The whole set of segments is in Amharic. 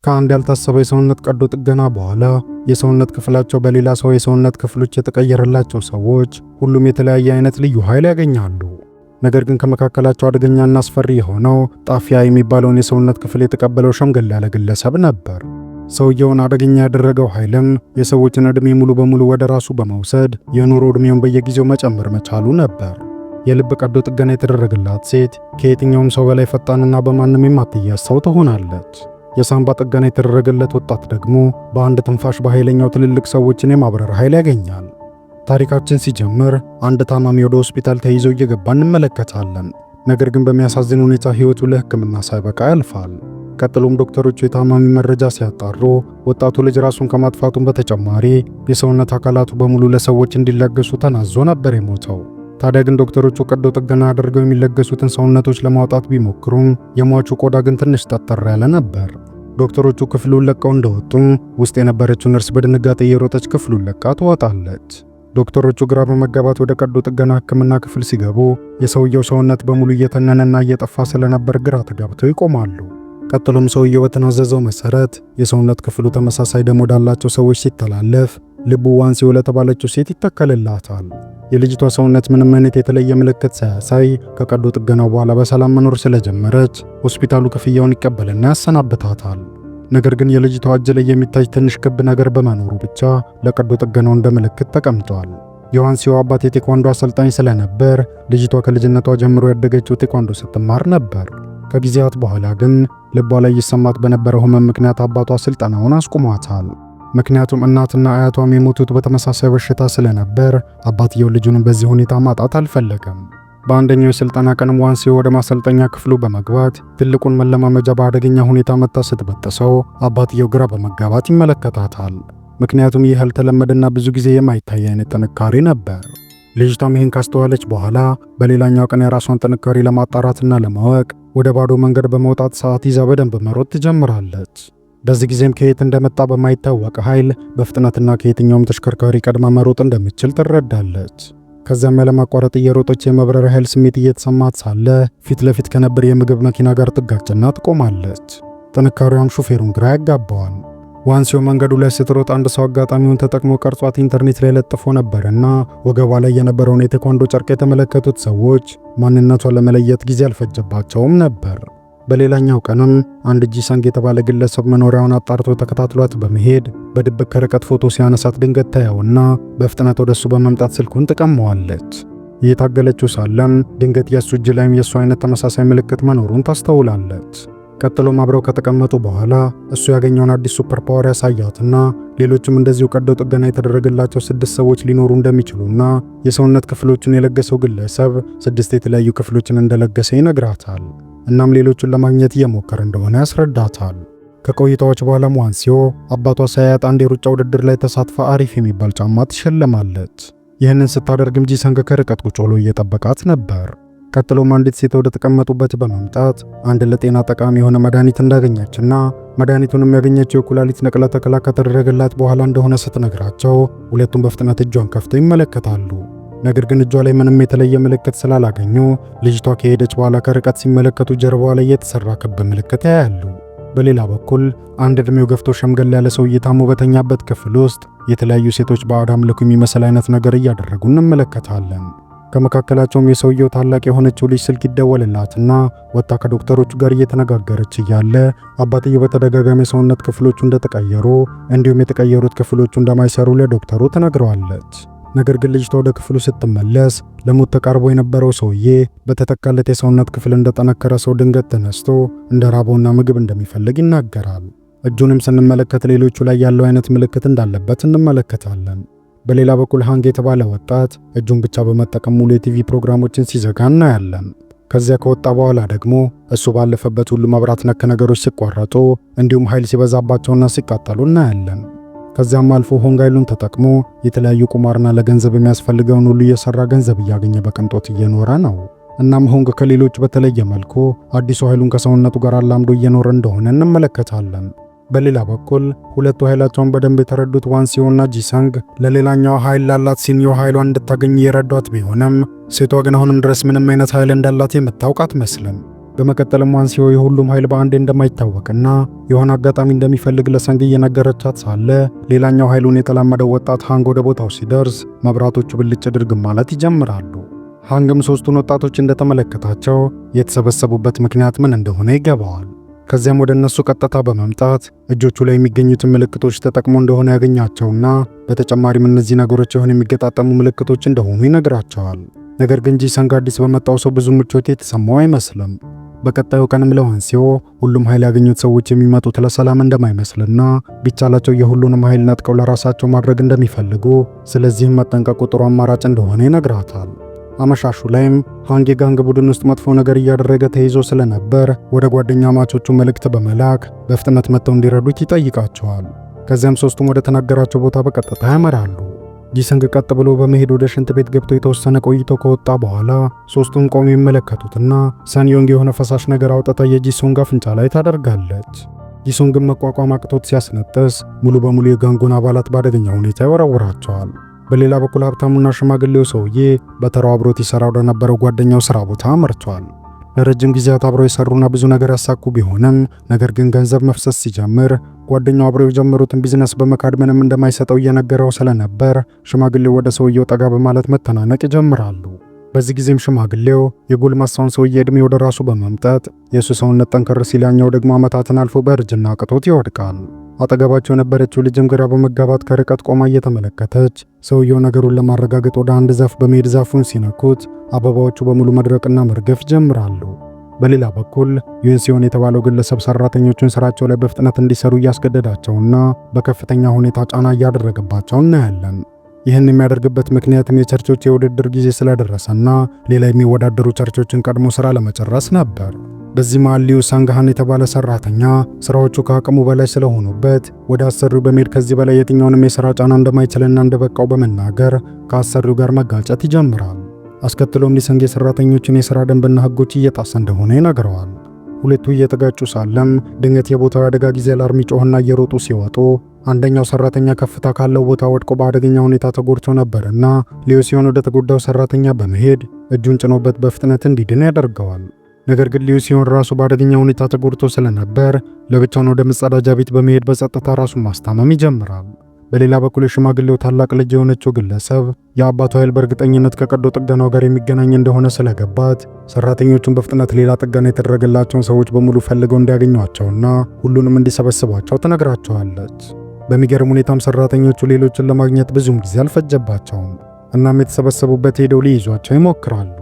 ከአንድ ያልታሰበ የሰውነት ቀዶ ጥገና በኋላ የሰውነት ክፍላቸው በሌላ ሰው የሰውነት ክፍሎች የተቀየረላቸው ሰዎች ሁሉም የተለያየ አይነት ልዩ ኃይል ያገኛሉ። ነገር ግን ከመካከላቸው አደገኛና አስፈሪ የሆነው ጣፊያ የሚባለውን የሰውነት ክፍል የተቀበለው ሸምገል ያለ ግለሰብ ነበር። ሰውየውን አደገኛ ያደረገው ኃይልም የሰዎችን ዕድሜ ሙሉ በሙሉ ወደ ራሱ በመውሰድ የኑሮ ዕድሜውን በየጊዜው መጨመር መቻሉ ነበር። የልብ ቀዶ ጥገና የተደረገላት ሴት ከየትኛውም ሰው በላይ ፈጣንና በማንም የማትያዝ ሰው ትሆናለች። የሳምባ ጥገና የተደረገለት ወጣት ደግሞ በአንድ ትንፋሽ በኃይለኛው ትልልቅ ሰዎችን የማብረር ኃይል ያገኛል። ታሪካችን ሲጀምር አንድ ታማሚ ወደ ሆስፒታል ተይዞ እየገባ እንመለከታለን። ነገር ግን በሚያሳዝን ሁኔታ ሕይወቱ ለሕክምና ሳይበቃ ያልፋል። ቀጥሎም ዶክተሮቹ የታማሚ መረጃ ሲያጣሩ ወጣቱ ልጅ ራሱን ከማጥፋቱም በተጨማሪ የሰውነት አካላቱ በሙሉ ለሰዎች እንዲለገሱ ተናዞ ነበር የሞተው። ታዲያ ግን ዶክተሮቹ ቀዶ ጥገና አድርገው የሚለገሱትን ሰውነቶች ለማውጣት ቢሞክሩም የሟቹ ቆዳ ግን ትንሽ ጠጠር ያለ ነበር። ዶክተሮቹ ክፍሉን ለቀው እንደወጡ ውስጥ የነበረችው ነርስ በድንጋጤ እየሮጠች ክፍሉን ለቃ ትወጣለች። ዶክተሮቹ ግራ በመጋባት ወደ ቀዶ ጥገና ሕክምና ክፍል ሲገቡ የሰውየው ሰውነት በሙሉ እየተነነና እየጠፋ ስለነበር ግራ ተጋብተው ይቆማሉ። ቀጥሎም ሰውየው በተናዘዘው መሰረት የሰውነት ክፍሉ ተመሳሳይ ደም ወዳላቸው ሰዎች ሲተላለፍ ልቡ ዋንሲዮ ለተባለችው ሴት ይተከልላታል። የልጅቷ ሰውነት ምንም አይነት የተለየ ምልክት ሳያሳይ ከቀዶ ጥገናው በኋላ በሰላም መኖር ስለጀመረች ሆስፒታሉ ክፍያውን ይቀበልና ያሰናብታታል። ነገር ግን የልጅቷ እጅ ላይ የሚታይ ትንሽ ክብ ነገር በመኖሩ ብቻ ለቀዶ ጥገናው እንደ ምልክት ተቀምጧል። የዋንሲዮ አባት የቴኳንዶ አሰልጣኝ ስለነበር ልጅቷ ከልጅነቷ ጀምሮ ያደገችው ቴኳንዶ ስትማር ነበር። ከጊዜያት በኋላ ግን ልቧ ላይ ይሰማት በነበረው ህመም ምክንያት አባቷ ስልጠናውን አስቁሟታል። ምክንያቱም እናትና አያቷም የሞቱት በተመሳሳይ በሽታ ስለነበር አባትየው ልጁን በዚህ ሁኔታ ማጣት አልፈለገም። በአንደኛው የስልጠና ቀንም ዋንሲዮ ወደ ማሰልጠኛ ክፍሉ በመግባት ትልቁን መለማመጃ በአደገኛ ሁኔታ መታ ስትበጥሰው አባትየው ግራ በመጋባት ይመለከታታል። ምክንያቱም ይህ ያልተለመደና ብዙ ጊዜ የማይታይ አይነት ጥንካሬ ነበር። ልጅቷም ይህን ካስተዋለች በኋላ በሌላኛው ቀን የራሷን ጥንካሬ ለማጣራትና ለማወቅ ወደ ባዶ መንገድ በመውጣት ሰዓት ይዛ በደንብ መሮጥ ትጀምራለች። በዚህ ጊዜም ከየት እንደመጣ በማይታወቅ ኃይል በፍጥነትና ከየትኛውም ተሽከርካሪ ቀድማ መሮጥ እንደምትችል ትረዳለች። ከዚያም ያለማቋረጥ እየሮጠች የመብረር ኃይል ስሜት እየተሰማት ሳለ ፊት ለፊት ከነበር የምግብ መኪና ጋር ትጋጭና ትቆማለች። ጥንካሬዋም ሹፌሩን ግራ ያጋባዋል። ዋንሲዮ መንገዱ ላይ ስትሮጥ አንድ ሰው አጋጣሚውን ተጠቅሞ ቀርጿት ኢንተርኔት ላይ ለጥፎ ነበርና ወገቧ ላይ የነበረውን የቴኳንዶ ጨርቅ የተመለከቱት ሰዎች ማንነቷን ለመለየት ጊዜ አልፈጀባቸውም ነበር። በሌላኛው ቀንም አንድ ጂሳንግ የተባለ ግለሰብ መኖሪያውን አጣርቶ ተከታትሏት በመሄድ በድብቅ ከርቀት ፎቶ ሲያነሳት ድንገት ታየውና በፍጥነት ወደሱ በመምጣት ስልኩን ትቀማዋለች። እየታገለችው ሳለም ድንገት የሱ እጅ ላይም የሱ አይነት ተመሳሳይ ምልክት መኖሩን ታስተውላለች። ቀጥሎም አብረው ከተቀመጡ በኋላ እሱ ያገኘውን አዲስ ሱፐር ፓወር ያሳያትና ሌሎችም እንደዚሁ ቀዶ ጥገና የተደረገላቸው 6 ሰዎች ሊኖሩ እንደሚችሉና የሰውነት ክፍሎችን የለገሰው ግለሰብ 6 የተለያዩ ክፍሎችን እንደለገሰ ይነግራታል። እናም ሌሎቹን ለማግኘት እየሞከረ እንደሆነ ያስረዳታል። ከቆይታዎች በኋላም ዋንሲዮ አባቷ ሳያት አንድ የሩጫ ውድድር ላይ ተሳትፋ አሪፍ የሚባል ጫማ ትሸለማለች። ይህንን ስታደርግም ጂሰንግ ከርቀት ቁጭ ብሎ እየጠበቃት ነበር። ቀጥሎም አንዲት ሴት ወደ ተቀመጡበት በመምጣት አንድ ለጤና ጠቃሚ የሆነ መድኃኒት እንዳገኘችና መድኃኒቱንም ያገኘችው የኩላሊት ነቅለ ተከላ ከተደረገላት በኋላ እንደሆነ ስትነግራቸው ሁለቱም በፍጥነት እጇን ከፍተው ይመለከታሉ። ነገር ግን እጇ ላይ ምንም የተለየ ምልክት ስላላገኙ ልጅቷ ከሄደች በኋላ ከርቀት ሲመለከቱ ጀርባዋ ላይ የተሰራ ክብ ምልክት ያያሉ። በሌላ በኩል አንድ ዕድሜው ገፍቶ ሸምገል ያለ ሰው ታሞ በተኛበት ክፍል ውስጥ የተለያዩ ሴቶች ባዕድ አምልኮ የሚመስል አይነት ነገር እያደረጉ እንመለከታለን። ከመካከላቸውም የሰውየው ታላቅ የሆነችው ልጅ ስልክ ይደወልላትና ወጣ ከዶክተሮቹ ጋር እየተነጋገረች እያለ አባትየው በተደጋጋሚ ሰውነት ክፍሎቹ እንደተቀየሩ እንዲሁም የተቀየሩት ክፍሎቹ እንደማይሰሩ ለዶክተሩ ትነግረዋለች። ነገር ግን ልጅቷ ወደ ክፍሉ ስትመለስ ለሞት ተቃርቦ የነበረው ሰውዬ በተተካለት የሰውነት ክፍል እንደጠነከረ ሰው ድንገት ተነስቶ እንደራበውና ምግብ እንደሚፈልግ ይናገራል። እጁንም ስንመለከት ሌሎቹ ላይ ያለው አይነት ምልክት እንዳለበት እንመለከታለን። በሌላ በኩል ሃንግ የተባለ ወጣት እጁን ብቻ በመጠቀም ሙሉ የቲቪ ፕሮግራሞችን ሲዘጋ እናያለን። ከዚያ ከወጣ በኋላ ደግሞ እሱ ባለፈበት ሁሉ መብራት ነክ ነገሮች ሲቋረጡ እንዲሁም ኃይል ሲበዛባቸውና ሲቃጠሉ እናያለን። ከዚያም አልፎ ሆንግ ኃይሉን ተጠቅሞ የተለያዩ ቁማርና ለገንዘብ የሚያስፈልገውን ሁሉ እየሰራ ገንዘብ እያገኘ በቅንጦት እየኖረ ነው። እናም ሆንግ ከሌሎች በተለየ መልኩ አዲሱ ኃይሉን ከሰውነቱ ጋር አላምዶ እየኖረ እንደሆነ እንመለከታለን። በሌላ በኩል ሁለቱ ኃይላቸውን በደንብ የተረዱት ዋንሲዮና ጂሳንግ ለሌላኛው ኃይል ላላት ሲኒዮ ኃይሏን እንድታገኝ የረዷት ቢሆንም ሴቷ ግን አሁንም ድረስ ምንም አይነት ኃይል እንዳላት የምታውቅ አትመስልም። በመቀጠልም ዋንሲዮ የሁሉም ኃይል በአንዴ እንደማይታወቅና የሆነ አጋጣሚ እንደሚፈልግ ለሰንግ እየነገረቻት ሳለ ሌላኛው ኃይሉን የተላመደው ወጣት ሃንግ ወደ ቦታው ሲደርስ መብራቶቹ ብልጭ ድርግም ማለት ይጀምራሉ። ሃንግም ሶስቱን ወጣቶች እንደተመለከታቸው የተሰበሰቡበት ምክንያት ምን እንደሆነ ይገባዋል። ከዚያም ወደ እነሱ ቀጥታ በመምጣት እጆቹ ላይ የሚገኙትን ምልክቶች ተጠቅሞ እንደሆነ ያገኛቸውና በተጨማሪም እነዚህ ነገሮች የሆነ የሚገጣጠሙ ምልክቶች እንደሆኑ ይነግራቸዋል። ነገር ግን ጂሰንግ አዲስ በመጣው ሰው ብዙ ምቾት የተሰማው አይመስልም። በቀጣዩ ቀንም ለዋንሲዮ ሁሉም ኃይል ያገኙት ሰዎች የሚመጡት ለሰላም እንደማይመስልና ቢቻላቸው የሁሉንም ኃይል ነጥቀው ለራሳቸው ማድረግ እንደሚፈልጉ፣ ስለዚህም መጠንቀቁ ጥሩ አማራጭ እንደሆነ ይነግራታል። አመሻሹ ላይም ሃንግ የጋንግ ቡድን ውስጥ መጥፎ ነገር እያደረገ ተይዞ ስለነበር ወደ ጓደኛ ማቾቹ መልእክት በመላክ በፍጥነት መጥተው እንዲረዱት ይጠይቃቸዋል። ከዚያም ሶስቱም ወደ ተናገራቸው ቦታ በቀጥታ ያመራሉ። ጂሰንግ ቀጥ ብሎ በመሄድ ወደ ሽንት ቤት ገብቶ የተወሰነ ቆይቶ ከወጣ በኋላ ሶስቱም ቆመው ይመለከቱትና ሰንዮንግ የሆነ ፈሳሽ ነገር አውጥታ የጂሶንግ አፍንጫ ላይ ታደርጋለች። ጂሶንግም መቋቋም አቅቶት ሲያስነጥስ ሙሉ በሙሉ የጋንጉን አባላት በአደገኛ ሁኔታ ይወረውራቸዋል። በሌላ በኩል ሀብታሙና ሽማግሌው ሰውዬ በተራው አብሮት ይሰራ ወደ ነበረው ጓደኛው ስራ ቦታ አመርቷል። ለረጅም ጊዜያት አብረው የሰሩና ብዙ ነገር ያሳኩ ቢሆንም ነገር ግን ገንዘብ መፍሰስ ሲጀምር ጓደኛው አብረው የጀመሩትን ቢዝነስ በመካድ ምንም እንደማይሰጠው እየነገረው ስለነበር ሽማግሌው ወደ ሰውየው ጠጋ በማለት መተናነቅ ይጀምራሉ። በዚህ ጊዜም ሽማግሌው የጎልማሳውን ሰውዬ ዕድሜ ወደ ራሱ በመምጠጥ የእሱ ሰውነት ጠንከር ሲል ያኛው ደግሞ ዓመታትን አልፎ በእርጅና አቅቶት ይወድቃል። አጠገባቸው የነበረችው ልጅም ግራ በመጋባት ከርቀት ቆማ እየተመለከተች ሰውየው ነገሩን ለማረጋገጥ ወደ አንድ ዛፍ በመሄድ ዛፉን ሲነኩት አበባዎቹ በሙሉ መድረቅና መርገፍ ጀምራሉ። በሌላ በኩል ዩንሲዮን የተባለው ግለሰብ ሰራተኞቹን ስራቸው ላይ በፍጥነት እንዲሰሩ እያስገደዳቸውና በከፍተኛ ሁኔታ ጫና እያደረገባቸው እናያለን። ይህን የሚያደርግበት ምክንያትም የቸርቾች የውድድር ጊዜ ስለደረሰና ሌላ የሚወዳደሩ ቸርቾችን ቀድሞ ስራ ለመጨረስ ነበር። በዚህ መሃል ሊዩ ሳንግሃን የተባለ ሰራተኛ ስራዎቹ ከአቅሙ በላይ ስለሆኑበት ወደ አሰሪው በመሄድ ከዚህ በላይ የትኛውንም የሥራ ጫና እንደማይችልና እንደበቃው በመናገር ከአሰሪው ጋር መጋጨት ይጀምራል። አስከትሎም ሊሰንግ የሰራተኞችን የሥራ ደንብና ሕጎች እየጣሰ እንደሆነ ይነግረዋል። ሁለቱ እየተጋጩ ሳለም ድንገት የቦታው አደጋ ጊዜ አላርም ጮህና እየሮጡ ሲወጡ አንደኛው ሰራተኛ ከፍታ ካለው ቦታ ወድቆ በአደገኛ ሁኔታ ተጎድቶ ነበርና ሊዩ ሲሆን ወደ ተጎዳው ሰራተኛ በመሄድ እጁን ጭኖበት በፍጥነት እንዲድን ያደርገዋል። ነገር ግን ሊዩ ሲሆን ራሱ በአደገኛ ሁኔታ ተጎድቶ ስለነበር ለብቻውን ወደ መጸዳጃ ቤት በመሄድ በጸጥታ ራሱን ማስታመም ይጀምራል። በሌላ በኩል የሽማግሌው ታላቅ ልጅ የሆነችው ግለሰብ የአባቱ ኃይል በእርግጠኝነት ከቀዶ ጥገናው ጋር የሚገናኝ እንደሆነ ስለገባት ሰራተኞቹን በፍጥነት ሌላ ጥገና የተደረገላቸውን ሰዎች በሙሉ ፈልገው እንዲያገኟቸውና ሁሉንም እንዲሰበስቧቸው ትነግራቸዋለች። በሚገርም ሁኔታም ሰራተኞቹ ሌሎችን ለማግኘት ብዙም ጊዜ አልፈጀባቸውም። እናም የተሰበሰቡበት ሄደው ሊይዟቸው ይሞክራሉ።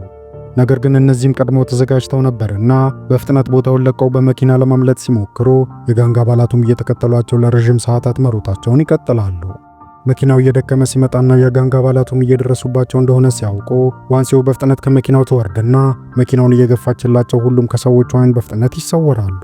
ነገር ግን እነዚህም ቀድመው ተዘጋጅተው ነበርና በፍጥነት ቦታውን ለቀው በመኪና ለማምለጥ ሲሞክሩ የጋንግ አባላቱም እየተከተሏቸው ለረጅም ሰዓታት መሮጣቸውን ይቀጥላሉ። መኪናው እየደከመ ሲመጣና የጋንግ አባላቱም እየደረሱባቸው እንደሆነ ሲያውቁ ዋንሲዮ በፍጥነት ከመኪናው ትወርድና መኪናውን እየገፋችላቸው ሁሉም ከሰዎቹ ዓይን በፍጥነት ይሰወራሉ።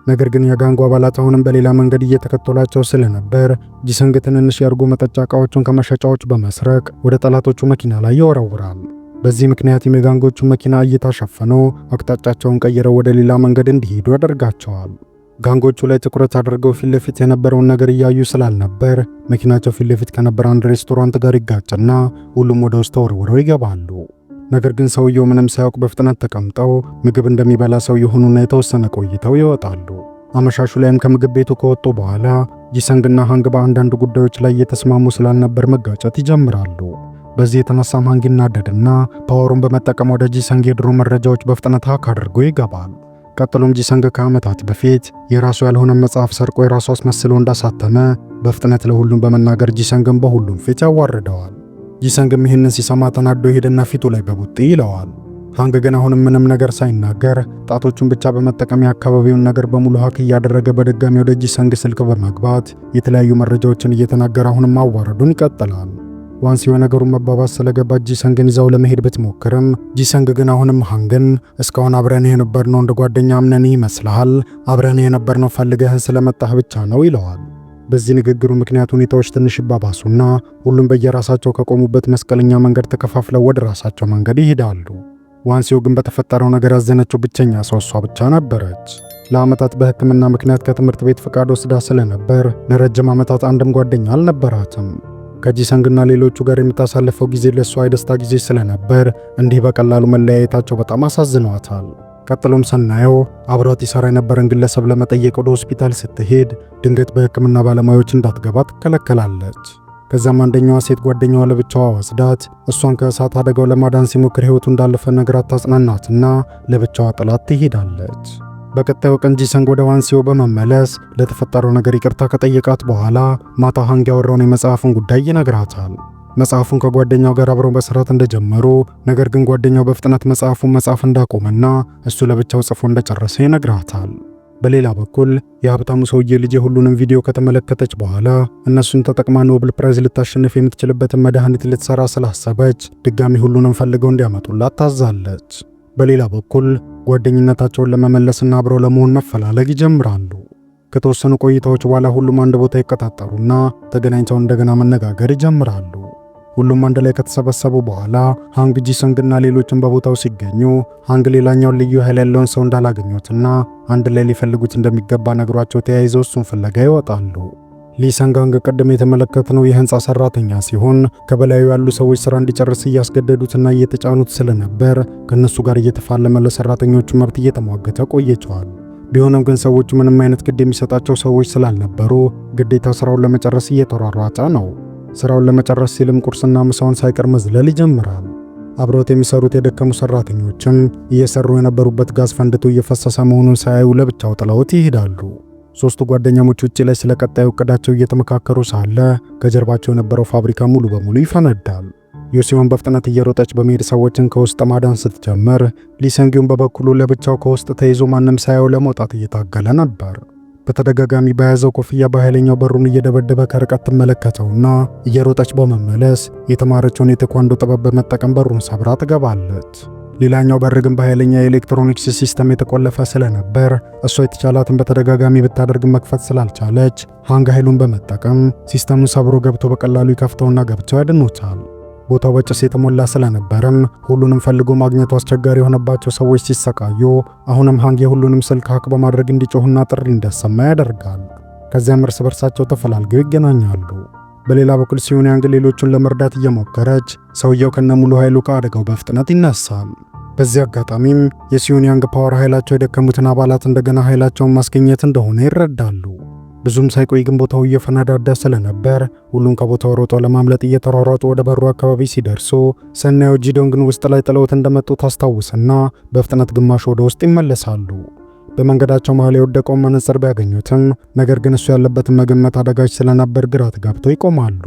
ነገር ግን የጋንጉ አባላት አሁንም በሌላ መንገድ እየተከተሏቸው ስለነበር ጂሰንግ ትንንሽ የእርጎ መጠጫ ዕቃዎችን ከመሸጫዎች በመስረቅ ወደ ጠላቶቹ መኪና ላይ ይወረውራል። በዚህ ምክንያት የጋንጎቹ መኪና እይታ ሸፍኖ አቅጣጫቸውን ቀይረው ወደ ሌላ መንገድ እንዲሄዱ ያደርጋቸዋል። ጋንጎቹ ላይ ትኩረት አድርገው ፊት ለፊት የነበረውን ነገር እያዩ ስላልነበር መኪናቸው ፊት ለፊት ከነበረ አንድ ሬስቶራንት ጋር ይጋጭና ሁሉም ወደ ውስጥ ተወርውረው ይገባሉ። ነገር ግን ሰውየው ምንም ሳያውቅ በፍጥነት ተቀምጠው ምግብ እንደሚበላ ሰው የሆኑና የተወሰነ ቆይተው ይወጣሉ። አመሻሹ ላይም ከምግብ ቤቱ ከወጡ በኋላ ጂሰንግና ሃንግ በአንዳንድ ጉዳዮች ላይ እየተስማሙ ስላልነበር መጋጨት ይጀምራሉ። በዚህ የተነሳም ሃንግ ይናደድና ፓወሩን በመጠቀም ወደ ጂሰንግ የድሮ መረጃዎች በፍጥነት ሃክ አድርጎ ይገባል። ቀጥሎም ጂሰንግ ከዓመታት በፊት የራሱ ያልሆነ መጽሐፍ ሰርቆ የራሱ አስመስሎ እንዳሳተመ በፍጥነት ለሁሉም በመናገር ጂሰንግን በሁሉም ፊት ያዋርደዋል። ጂሰንግም ይህንን ሲሰማ ተናዶ ሄደና ፊቱ ላይ በቡጢ ይለዋል። ሃንግ ግን አሁንም ምንም ነገር ሳይናገር ጣቶቹን ብቻ በመጠቀም የአካባቢውን ነገር በሙሉ ሃክ እያደረገ በድጋሚ ወደ ጂሰንግ ስልክ በመግባት የተለያዩ መረጃዎችን እየተናገረ አሁንም ማዋረዱን ይቀጥላል። ዋንሲዮ ነገሩን መባባስ ስለገባት ጂሰንግን ይዛው ለመሄድ ብትሞክርም ጂሰንግ ግን አሁንም ሃንግን እስካሁን አብረን የነበርነው እንደ ጓደኛ አምነን ይመስልሃል? አብረን የነበርነው ፈልገህ ስለመጣህ ብቻ ነው ይለዋል። በዚህ ንግግሩ ምክንያት ሁኔታዎች ትንሽ ይባባሱና ሁሉም በየራሳቸው ከቆሙበት መስቀለኛ መንገድ ተከፋፍለው ወደ ራሳቸው መንገድ ይሄዳሉ። ዋንሲዮ ግን በተፈጠረው ነገር ያዘነችው ብቸኛ ሰው እሷ ብቻ ነበረች። ለዓመታት በሕክምና ምክንያት ከትምህርት ቤት ፈቃድ ወስዳ ስለነበር ለረጅም ዓመታት አንድም ጓደኛ አልነበራትም። ከጂሰንግና ሌሎቹ ጋር የምታሳልፈው ጊዜ ለሷ የደስታ ጊዜ ስለነበር እንዲህ በቀላሉ መለያየታቸው በጣም አሳዝኗታል። ቀጥሎም ስናየው አብሯት ይሰራ የነበረን ግለሰብ ለመጠየቅ ወደ ሆስፒታል ስትሄድ ድንገት በሕክምና ባለሙያዎች እንዳትገባ ትከለከላለች። ከዛም አንደኛዋ ሴት ጓደኛዋ ለብቻዋ ወስዳት እሷን ከእሳት አደጋው ለማዳን ሲሞክር ሕይወቱ እንዳለፈ ነግራት ታጽናናትና ለብቻዋ ጥላት ትሄዳለች። በቀጣዩ ቀን ጂሰንግ ወደ ዋንሲዮ በመመለስ ለተፈጠረው ነገር ይቅርታ ከጠየቃት በኋላ ማታ ሃንግ ያወራውን የመጽሐፉን ጉዳይ ይነግራታል። መጽሐፉን ከጓደኛው ጋር አብረው መስራት እንደጀመሩ፣ ነገር ግን ጓደኛው በፍጥነት መጽሐፉን መጻፍ እንዳቆመና እሱ ለብቻው ጽፎ እንደጨረሰ ይነግራታል። በሌላ በኩል የሀብታሙ ሰውዬ ልጅ የሁሉንም ቪዲዮ ከተመለከተች በኋላ እነሱን ተጠቅማ ኖብል ፕራይዝ ልታሸንፍ የምትችልበትን መድኃኒት ልትሰራ ስላሰበች ድጋሚ ሁሉንም ፈልገው እንዲያመጡላት ታዛለች። በሌላ በኩል ጓደኝነታቸውን ለመመለስና አብረው ለመሆን መፈላለግ ይጀምራሉ። ከተወሰኑ ቆይታዎች በኋላ ሁሉም አንድ ቦታ ይቀጣጠሩና ተገናኝተው እንደገና መነጋገር ይጀምራሉ። ሁሉም አንድ ላይ ከተሰበሰቡ በኋላ ሃንግ፣ ጂሰንግና ሌሎችም በቦታው ሲገኙ ሃንግ ሌላኛውን ልዩ ኃይል ያለውን ሰው እንዳላገኙትና አንድ ላይ ሊፈልጉት እንደሚገባ ነግሯቸው ተያይዘው እሱን ፍለጋ ይወጣሉ። ሊሰንግ ሃንግ ቀደም የተመለከትነው የህንፃ ሰራተኛ ሲሆን ከበላዩ ያሉ ሰዎች ስራ እንዲጨርስ እያስገደዱትና እየተጫኑት ስለነበር ከነሱ ጋር እየተፋለመ ለሰራተኞቹ መብት እየተሟገተ ቆይቷል። ቢሆንም ግን ሰዎቹ ምንም አይነት ግድ የሚሰጣቸው ሰዎች ስላልነበሩ ግዴታ ስራውን ለመጨረስ እየተሯሯጠ ነው። ስራውን ለመጨረስ ሲልም ቁርስና ምሳውን ሳይቀር መዝለል ይጀምራል። አብረውት የሚሰሩት የደከሙ ሰራተኞችም እየሰሩ የነበሩበት ጋዝ ፈንድቶ እየፈሰሰ መሆኑን ሳያዩ ለብቻው ጥለውት ይሄዳሉ። ሶስቱ ጓደኛሞች ውጪ ላይ ስለ ቀጣዩ እቅዳቸው እየተመካከሩ ሳለ ከጀርባቸው የነበረው ፋብሪካ ሙሉ በሙሉ ይፈነዳል። ዮሲዮን በፍጥነት እየሮጠች በመሄድ ሰዎችን ከውስጥ ማዳን ስትጀምር፣ ሊሰንጊውን በበኩሉ ለብቻው ከውስጥ ተይዞ ማንም ሳያው ለመውጣት እየታገለ ነበር። በተደጋጋሚ በያዘው ኮፍያ በኃይለኛው በሩን እየደበደበ ከርቀት ትመለከተውና እየሮጠች በመመለስ የተማረችውን የቴኳንዶ ጥበብ በመጠቀም በሩን ሰብራ ትገባለች። ሌላኛው በር ግን በኃይለኛ የኤሌክትሮኒክስ ሲስተም የተቆለፈ ስለነበር እሷ የተቻላትን በተደጋጋሚ ብታደርግ መክፈት ስላልቻለች ሃንግ ኃይሉን በመጠቀም ሲስተሙን ሰብሮ ገብቶ በቀላሉ ይከፍተውና ገብተው ያድኑታል። ቦታው በጭስ የተሞላ ስለነበርም ሁሉንም ፈልጎ ማግኘቱ አስቸጋሪ የሆነባቸው ሰዎች ሲሰቃዩ አሁንም ሃንግ የሁሉንም ስልክ ሀክ በማድረግ እንዲጮሁና ጥሪ እንዲያሰማ ያደርጋል። ከዚያም እርስ በርሳቸው ተፈላልገው ይገናኛሉ። በሌላ በኩል ሲዩኒያንግ ሌሎቹን ለመርዳት እየሞከረች ሰውየው ከነሙሉ ኃይሉ ከአደጋው በፍጥነት ይነሳል። በዚህ አጋጣሚም የሲዩኒያንግ ፓወር ኃይላቸው የደከሙትን አባላት እንደገና ኃይላቸውን ማስገኘት እንደሆነ ይረዳሉ። ብዙም ሳይቆይ ግን ቦታው እየፈነዳዳ ስለነበር ሁሉም ከቦታው ሮጦ ለማምለጥ እየተሯሯጡ ወደ በሩ አካባቢ ሲደርሱ ሰናዩ ጂዶንግን ውስጥ ላይ ጥለውት እንደመጡ ታስታውስና በፍጥነት ግማሽ ወደ ውስጥ ይመለሳሉ። በመንገዳቸው መሃል የወደቀውን መነጽር ቢያገኙትም ነገር ግን እሱ ያለበትን መገመት አደጋች ስለነበር ግራ ተጋብተው ይቆማሉ።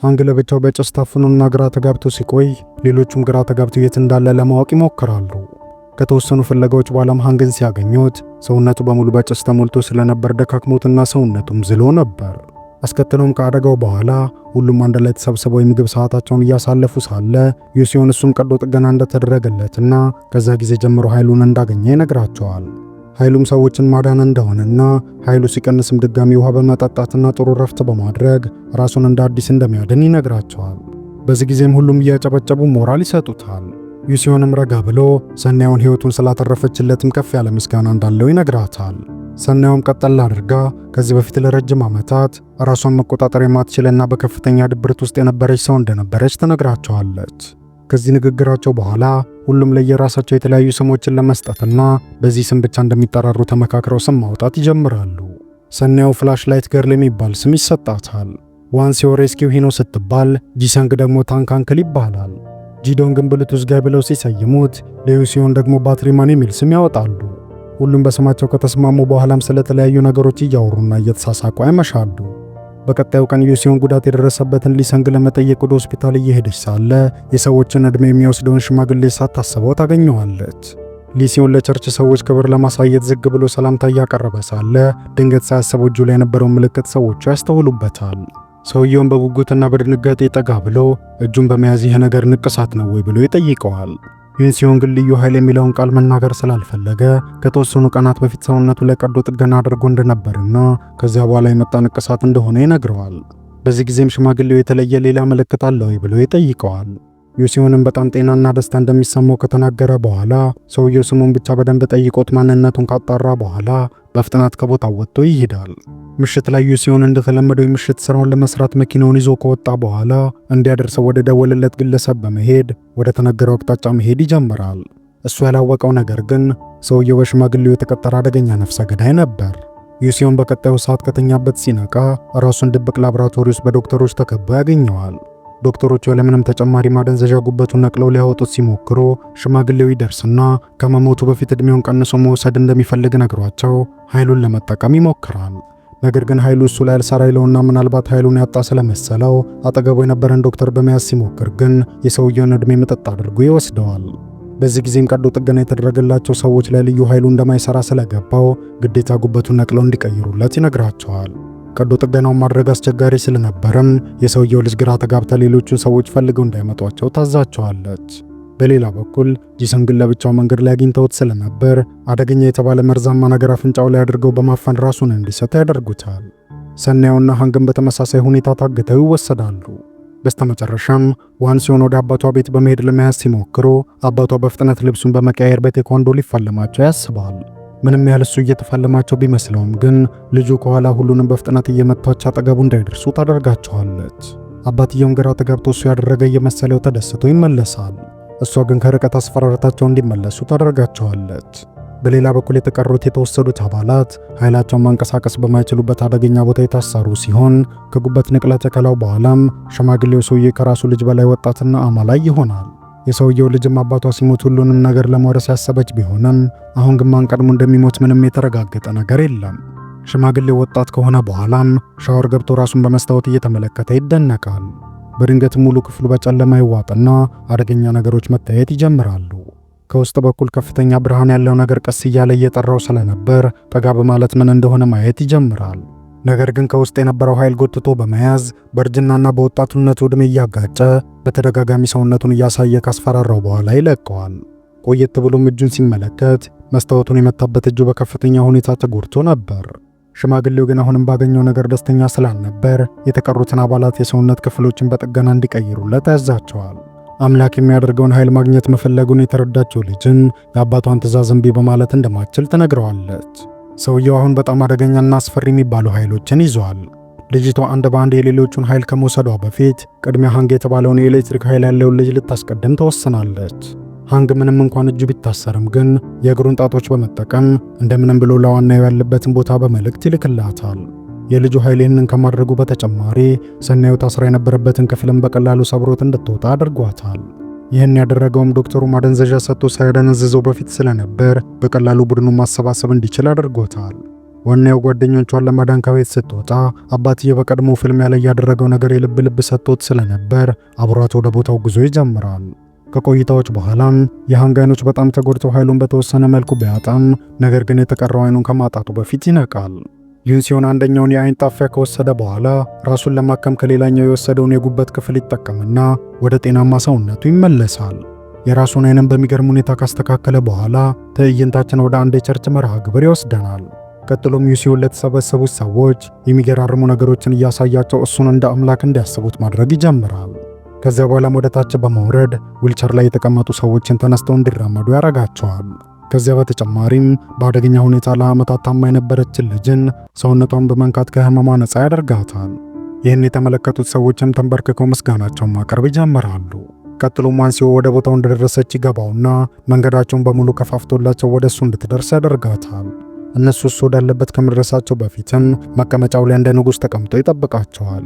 ሃንግ ለብቻው በጭስ ታፍኖና ግራ ተጋብቶ ሲቆይ ሌሎቹም ግራ ተጋብተው የት እንዳለ ለማወቅ ይሞክራሉ። ከተወሰኑ ፍለጋዎች በኋላም ሃንግን ሲያገኙት ሰውነቱ በሙሉ በጭስ ተሞልቶ ስለነበር ደካክሞትና ሰውነቱም ዝሎ ነበር። አስከትሎም ከአደጋው በኋላ ሁሉም አንድ ላይ ተሰብስበው የምግብ ሰዓታቸውን እያሳለፉ ሳለ ዮሲዮን እሱም ቀዶ ጥገና እንደተደረገለትና ከዛ ጊዜ ጀምሮ ኃይሉን እንዳገኘ ይነግራቸዋል። ኃይሉም ሰዎችን ማዳን እንደሆነና ኃይሉ ሲቀንስም ድጋሚ ውሃ በመጠጣትና ጥሩ ረፍት በማድረግ ራሱን እንደ አዲስ እንደሚያድን ይነግራቸዋል። በዚህ ጊዜም ሁሉም እያጨበጨቡ ሞራል ይሰጡታል። ዮሲዮንም ረጋ ብሎ ሰናዩን ሕይወቱን ስላተረፈችለትም ከፍ ያለ ምስጋና እንዳለው ይነግራታል። ሰናዩም ቀጠል አድርጋ ከዚህ በፊት ለረጅም ዓመታት ራሷን መቆጣጠር የማትችልና በከፍተኛ ድብርት ውስጥ የነበረች ሰው እንደነበረች ትነግራቸዋለች። ከዚህ ንግግራቸው በኋላ ሁሉም ለየራሳቸው የተለያዩ ስሞችን ለመስጠትና በዚህ ስም ብቻ እንደሚጠራሩ ተመካክረው ስም ማውጣት ይጀምራሉ። ሰናዩ ፍላሽ ላይት ገርል የሚባል ስም ይሰጣታል። ዋንሲዮ ሬስኪው ሂኖ ስትባል፣ ጂሰንግ ደግሞ ታንክ አንክል ይባላል። ጂዶንግን ብሉቱዝ ጋይ ብለው ሲሰይሙት ለዮሲዮን ደግሞ ባትሪማን የሚል ስም ያወጣሉ። ሁሉም በስማቸው ከተስማሙ በኋላም ስለተለያዩ ነገሮች እያወሩና እየተሳሳቁ ያመሻሉ። በቀጣዩ ቀን ዮሲዮን ጉዳት የደረሰበትን ሊሰንግ ለመጠየቅ ወደ ሆስፒታል እየሄደች ሳለ የሰዎችን ዕድሜ የሚወስደውን ሽማግሌ ሳታስበው ታገኘዋለች። ሊሲዮን ለቸርች ሰዎች ክብር ለማሳየት ዝግ ብሎ ሰላምታ እያቀረበ ሳለ ድንገት ሳያስበው እጁ ላይ የነበረውን ምልክት ሰዎቹ ያስተውሉበታል። ሰውየውን በጉጉትና በድንጋጤ ጠጋ ብሎ እጁን በመያዝ ይህ ነገር ንቅሳት ነው ወይ ብሎ ይጠይቀዋል። ዮሲዮን ግን ልዩ ኃይል የሚለውን ቃል መናገር ስላልፈለገ ከተወሰኑ ቀናት በፊት ሰውነቱ ላይ ቀዶ ጥገና አድርጎ እንደነበርና ከዚያ በኋላ የመጣ ንቅሳት እንደሆነ ይነግረዋል። በዚህ ጊዜም ሽማግሌው የተለየ ሌላ ምልክት አለ ወይ ብሎ ይጠይቀዋል። ዮሲዮንም በጣም ጤናና ደስታ እንደሚሰማው ከተናገረ በኋላ ሰውየው ስሙን ብቻ በደንብ ጠይቆት ማንነቱን ካጣራ በኋላ በፍጥነት ከቦታው ወጥቶ ይሄዳል። ምሽት ላይ ዮሲዮን እንደተለመደው የምሽት ስራውን ለመስራት መኪናውን ይዞ ከወጣ በኋላ እንዲያደርሰው ወደ ደወለለት ግለሰብ በመሄድ ወደ ተነገረው አቅጣጫ መሄድ ይጀምራል። እሱ ያላወቀው ነገር ግን ሰውየው በሽማግሌው የተቀጠረ አደገኛ ነፍሰ ገዳይ ነበር። ዩሲዮን በቀጣዩ ሰዓት ከተኛበት ሲነቃ ራሱን ድብቅ ላቦራቶሪ ውስጥ በዶክተሮች ተከቦ ያገኘዋል። ዶክተሮቹ ያለምንም ተጨማሪ ማደንዘዣ ጉበቱን ነቅለው ሊያወጡት ሲሞክሩ ሽማግሌው ይደርስና ከመሞቱ በፊት ዕድሜውን ቀንሶ መውሰድ እንደሚፈልግ ነግሯቸው ኃይሉን ለመጠቀም ይሞክራል። ነገር ግን ኃይሉ እሱ ላይ አልሰራ ይለውና ምናልባት ኃይሉን ያጣ ስለመሰለው አጠገቡ የነበረን ዶክተር በመያዝ ሲሞክር ግን የሰውየውን ዕድሜ መጠጥ አድርጎ ይወስደዋል። በዚህ ጊዜም ቀዶ ጥገና የተደረገላቸው ሰዎች ላይ ልዩ ኃይሉ እንደማይሰራ ስለገባው ግዴታ ጉበቱን ነቅለው እንዲቀይሩለት ይነግራቸዋል። ቀዶ ጥገናውን ማድረግ አስቸጋሪ ስለነበረም የሰውየው ልጅ ግራ ተጋብታ ሌሎቹን ሰዎች ፈልገው እንዳይመጧቸው ታዛቸዋለች። በሌላ በኩል ጂሰንግን ለብቻው መንገድ ላይ አግኝተውት ስለነበር አደገኛ የተባለ መርዛማ ነገር አፍንጫው ላይ አድርገው በማፈን ራሱን እንዲሰጥ ያደርጉታል። ሰናዩና ሃንግን በተመሳሳይ ሁኔታ ታግተው ይወሰዳሉ። በስተመጨረሻም ዋንሲዮን ወደ አባቷ ቤት በመሄድ ለመያዝ ሲሞክሩ አባቷ በፍጥነት ልብሱን በመቀያየር በቴኳንዶ ሊፋለማቸው ያስባል። ምንም ያህል እሱ እየተፋለማቸው ቢመስለውም ግን ልጁ ከኋላ ሁሉንም በፍጥነት እየመታች አጠገቡ እንዳይደርሱ ታደርጋቸዋለች። አባትየውም ግራ ተጋብቶ እሱ ያደረገ እየመሰለው ተደስቶ ይመለሳል። እሷ ግን ከርቀት አስፈራርታቸው እንዲመለሱ ታደርጋቸዋለች። በሌላ በኩል የተቀሩት የተወሰዱት አባላት ኃይላቸውን ማንቀሳቀስ በማይችሉበት አደገኛ ቦታ የታሰሩ ሲሆን ከጉበት ንቅለ ተከላው በኋላም ሽማግሌው ሰውዬ ከራሱ ልጅ በላይ ወጣትና አማላይ ይሆናል። የሰውየው ልጅም አባቷ ሲሞት ሁሉንም ነገር ለመውረስ ያሰበች ቢሆንም አሁን ግን ማን ቀድሞ እንደሚሞት ምንም የተረጋገጠ ነገር የለም። ሽማግሌው ወጣት ከሆነ በኋላም ሻወር ገብቶ ራሱን በመስታወት እየተመለከተ ይደነቃል። በድንገት ሙሉ ክፍሉ በጨለማ ይዋጥና አደገኛ ነገሮች መታየት ይጀምራሉ። ከውስጥ በኩል ከፍተኛ ብርሃን ያለው ነገር ቀስ እያለ እየጠራው ስለነበር ጠጋ በማለት ምን እንደሆነ ማየት ይጀምራል። ነገር ግን ከውስጥ የነበረው ኃይል ጎትቶ በመያዝ በእርጅናና በወጣቱነቱ ዕድሜ እያጋጨ በተደጋጋሚ ሰውነቱን እያሳየ ካስፈራራው በኋላ ይለቀዋል። ቆየት ብሎም እጁን ሲመለከት መስታወቱን የመታበት እጁ በከፍተኛ ሁኔታ ተጎድቶ ነበር። ሽማግሌው ግን አሁንም ባገኘው ነገር ደስተኛ ስላልነበር የተቀሩትን አባላት የሰውነት ክፍሎችን በጥገና እንዲቀይሩለት ያዛቸዋል። አምላክ የሚያደርገውን ኃይል ማግኘት መፈለጉን የተረዳችው ልጅን የአባቷን ትዕዛዝ እምቢ በማለት እንደማትችል ትነግረዋለች። ሰውየው አሁን በጣም አደገኛና አስፈሪ የሚባሉ ኃይሎችን ይዟል። ልጅቷ አንድ በአንድ የሌሎቹን ኃይል ከመውሰዷ በፊት ቅድሚያ ሃንግ የተባለውን የኤሌክትሪክ ኃይል ያለውን ልጅ ልታስቀድም ተወስናለች። ሃንግ ምንም እንኳን እጁ ቢታሰርም ግን የእግሩን ጣቶች በመጠቀም እንደምንም ብሎ ለዋናው ያለበትን ቦታ በመልእክት ይልክላታል። የልጁ ኃይል ይህንን ከማድረጉ በተጨማሪ ሰናዩ ታስራ የነበረበትን ክፍልም በቀላሉ ሰብሮት እንድትወጣ አድርጓታል። ይህን ያደረገውም ዶክተሩ ማደንዘዣ ሰጥቶ ሳይደነዝዘው በፊት ስለነበር በቀላሉ ቡድኑን ማሰባሰብ እንዲችል አድርጎታል። ዋናው ጓደኞቿን ለማዳን ከቤት ስትወጣ አባትዬ በቀድሞ ፊልም ላይ ያደረገው ነገር የልብ ልብ ሰጥቶት ስለነበር አብሯት ወደ ቦታው ጉዞ ይጀምራል። ከቆይታዎች በኋላም የሃንግ አይኖች በጣም ተጎድተው ኃይሉን በተወሰነ መልኩ ቢያጣም ነገር ግን የተቀረው አይኑን ከማጣቱ በፊት ይነቃል። ዩንሲዮን አንደኛውን የአይን ጣፊያ ከወሰደ በኋላ ራሱን ለማከም ከሌላኛው የወሰደውን የጉበት ክፍል ይጠቀምና ወደ ጤናማ ሰውነቱ ይመለሳል። የራሱን አይንም በሚገርም ሁኔታ ካስተካከለ በኋላ ትዕይንታችን ወደ አንድ የቸርች መርሃ ግብር ይወስደናል። ቀጥሎም ዩንሲዮን ለተሰበሰቡት ሰዎች የሚገራርሙ ነገሮችን እያሳያቸው እሱን እንደ አምላክ እንዲያስቡት ማድረግ ይጀምራል። ከዚያ በኋላም ወደ ታች በመውረድ ዊልቸር ላይ የተቀመጡ ሰዎችን ተነስተው እንዲራመዱ ያደርጋቸዋል። ከዚያ በተጨማሪም በአደገኛ ሁኔታ ለዓመታት ታማ የነበረችን ልጅን ሰውነቷን በመንካት ከህመሟ ነፃ ያደርጋታል። ይህን የተመለከቱት ሰዎችም ተንበርክከው ምስጋናቸውን ማቅረብ ይጀምራሉ። ቀጥሎም ዋንሲዮ ወደ ቦታው እንደደረሰች ይገባውና መንገዳቸውን በሙሉ ከፋፍቶላቸው ወደ እሱ እንድትደርስ ያደርጋታል። እነሱ እሱ ወዳለበት ከመድረሳቸው በፊትም መቀመጫው ላይ እንደ ንጉሥ ተቀምጦ ይጠብቃቸዋል።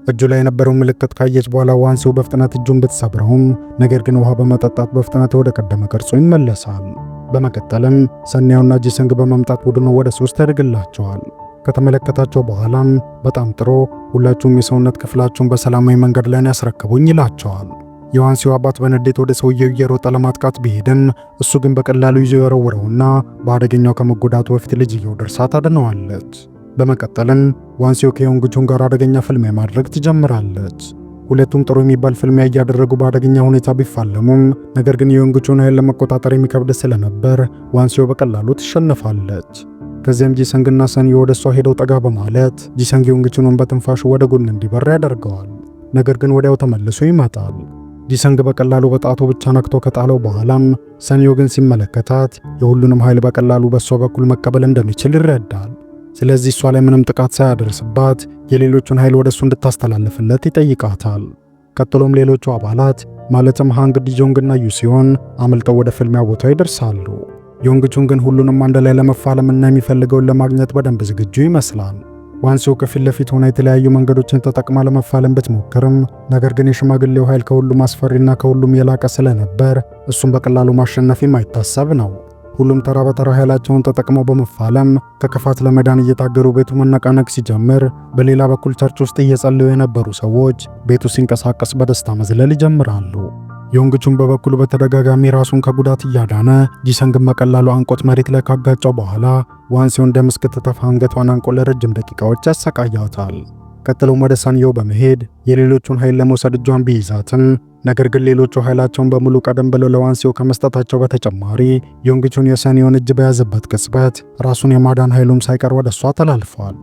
እጁ ላይ የነበረው ምልክት ካየች በኋላ ዋንሲዮ በፍጥነት እጁን ብትሰብረውም ነገር ግን ውሃ በመጠጣት በፍጥነት ወደ ቀደመ ቅርጹ ይመለሳል። በመቀጠልም ሰናዩና ጂሰንግ በመምጣት ቡድኑ ወደ ሶስት ያደርግላቸዋል። ከተመለከታቸው በኋላም በጣም ጥሩ፣ ሁላችሁም የሰውነት ክፍላችሁን በሰላማዊ መንገድ ላይ ያስረክቡኝ ይላቸዋል። የዋንሲዮ አባት በንዴት ወደ ሰውየው እየሮጠ ለማጥቃት ቢሄድም እሱ ግን በቀላሉ ይዞ የወረወረውና በአደገኛው ከመጎዳቱ በፊት ልጅየው ደርሳ ታድነዋለች። በመቀጠልም ዋንሲዮ ከዮንግቹን ጋር አደገኛ ፍልሚያ ማድረግ ትጀምራለች። ሁለቱም ጥሩ የሚባል ፍልሚያ እያደረጉ በአደገኛ ሁኔታ ቢፋለሙም ነገር ግን የዮንግቹን ኃይል ለመቆጣጠር የሚከብድ ስለነበር ዋንሲዮ በቀላሉ ትሸነፋለች። ከዚያም ጂሰንግና ሰንዮ ወደ እሷ ሄደው ጠጋ በማለት ጂሰንግ ዮንግቹን በትንፋሹ ወደ ጎን እንዲበር ያደርገዋል። ነገር ግን ወዲያው ተመልሶ ይመጣል። ጂሰንግ በቀላሉ በጣቱ ብቻ ነክቶ ከጣለው በኋላም ሰንዮ ግን ሲመለከታት የሁሉንም ኃይል በቀላሉ በእሷ በኩል መቀበል እንደሚችል ይረዳል። ስለዚህ እሷ ላይ ምንም ጥቃት ሳያደርስባት የሌሎቹን ኃይል ወደ እሱ እንድታስተላልፍለት ይጠይቃታል። ቀጥሎም ሌሎቹ አባላት ማለትም ሃንግ ዲጆንግና ዩሲዮን አመልጠው ወደ ፍልሚያ ቦታው ይደርሳሉ። ዮንግቹን ግን ሁሉንም አንድ ላይ ለመፋለምና የሚፈልገውን ለማግኘት በደንብ ዝግጁ ይመስላል። ዋንሲዮ ከፊት ለፊት ሆና የተለያዩ መንገዶችን ተጠቅማ ለመፋለም ብትሞክርም ነገር ግን የሽማግሌው ኃይል ከሁሉም አስፈሪና ከሁሉም የላቀ ስለነበር እሱም በቀላሉ ማሸነፍ የማይታሰብ ነው። ሁሉም ተራ በተራ ኃይላቸውን ተጠቅመው በመፋለም ከክፋት ለመዳን እየታገሩ ቤቱ መነቃነቅ ሲጀምር፣ በሌላ በኩል ቸርች ውስጥ እየጸለዩ የነበሩ ሰዎች ቤቱ ሲንቀሳቀስ በደስታ መዝለል ይጀምራሉ። ዮንግቹን በበኩሉ በተደጋጋሚ ራሱን ከጉዳት እያዳነ ጂሰንግን በቀላሉ አንቆት መሬት ላይ ካጋጨው በኋላ ዋንሲዮ እንደ እስክትተፋ አንገቷን አንቆ ለረጅም ደቂቃዎች ያሰቃያታል። ቀጥሎም ወደ ሳንዮ በመሄድ የሌሎቹን ኃይል ለመውሰድ እጇን ቢይዛትም ነገር ግን ሌሎቹ ኃይላቸውን በሙሉ ቀደም ብለው ለዋንሲዮ ከመስጠታቸው በተጨማሪ ዮንግቹን የሳንዮን እጅ በያዘበት ቅጽበት ራሱን የማዳን ኃይሉም ሳይቀር ወደ እሷ ተላልፏል።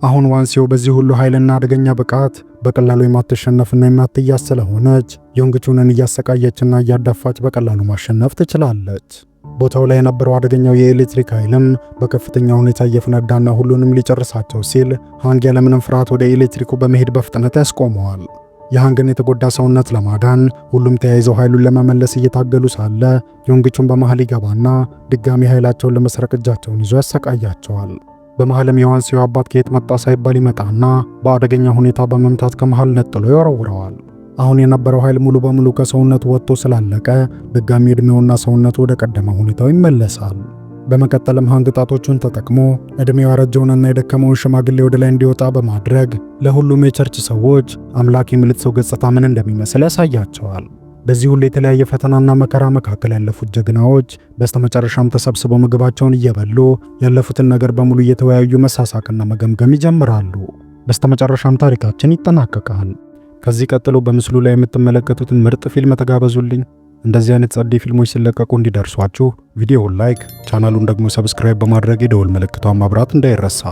አሁን ዋንሲዮ በዚህ ሁሉ ኃይልና አደገኛ ብቃት በቀላሉ የማትሸነፍና የማትያዝ ስለሆነች ዮንግቹንን እያሰቃየችና እያዳፋች በቀላሉ ማሸነፍ ትችላለች። ቦታው ላይ የነበረው አደገኛው የኤሌክትሪክ ኃይልም በከፍተኛ ሁኔታ እየፈነዳና ሁሉንም ሊጨርሳቸው ሲል ሃንግ ያለምንም ፍርሃት ወደ ኤሌክትሪኩ በመሄድ በፍጥነት ያስቆመዋል። የሃንግን የተጎዳ ሰውነት ለማዳን ሁሉም ተያይዘው ኃይሉን ለመመለስ እየታገሉ ሳለ ዮንግቹን በመሃል ይገባና ድጋሚ ኃይላቸውን ለመስረቅ እጃቸውን ይዞ ያሰቃያቸዋል። በመሃልም የዋንሲዮ አባት ከየት መጣ ሳይባል ይመጣና በአደገኛ ሁኔታ በመምታት ከመሃል ነጥሎ ይወረውረዋል። አሁን የነበረው ኃይል ሙሉ በሙሉ ከሰውነቱ ወጥቶ ስላለቀ ድጋሚ ዕድሜውና ሰውነቱ ወደ ቀደመ ሁኔታው ይመለሳል። በመቀጠልም ሃንግ ጣቶቹን ተጠቅሞ ዕድሜው ያረጀውንና የደከመውን ሽማግሌ ወደ ላይ እንዲወጣ በማድረግ ለሁሉም የቸርች ሰዎች አምላክ የሚሉት ሰው ገጽታ ምን እንደሚመስል ያሳያቸዋል። በዚህ ሁሉ የተለያየ ፈተናና መከራ መካከል ያለፉት ጀግናዎች በስተመጨረሻም ተሰብስበው ምግባቸውን እየበሉ ያለፉትን ነገር በሙሉ እየተወያዩ መሳሳቅና መገምገም ይጀምራሉ። በስተመጨረሻም ታሪካችን ይጠናቀቃል። ከዚህ ቀጥሎ በምስሉ ላይ የምትመለከቱትን ምርጥ ፊልም ተጋበዙልኝ። እንደዚህ አይነት ጸዴ ፊልሞች ሲለቀቁ እንዲደርሷችሁ ቪዲዮውን ላይክ፣ ቻናሉን ደግሞ ሰብስክራይብ በማድረግ የደወል ምልክቷን ማብራት እንዳይረሳ።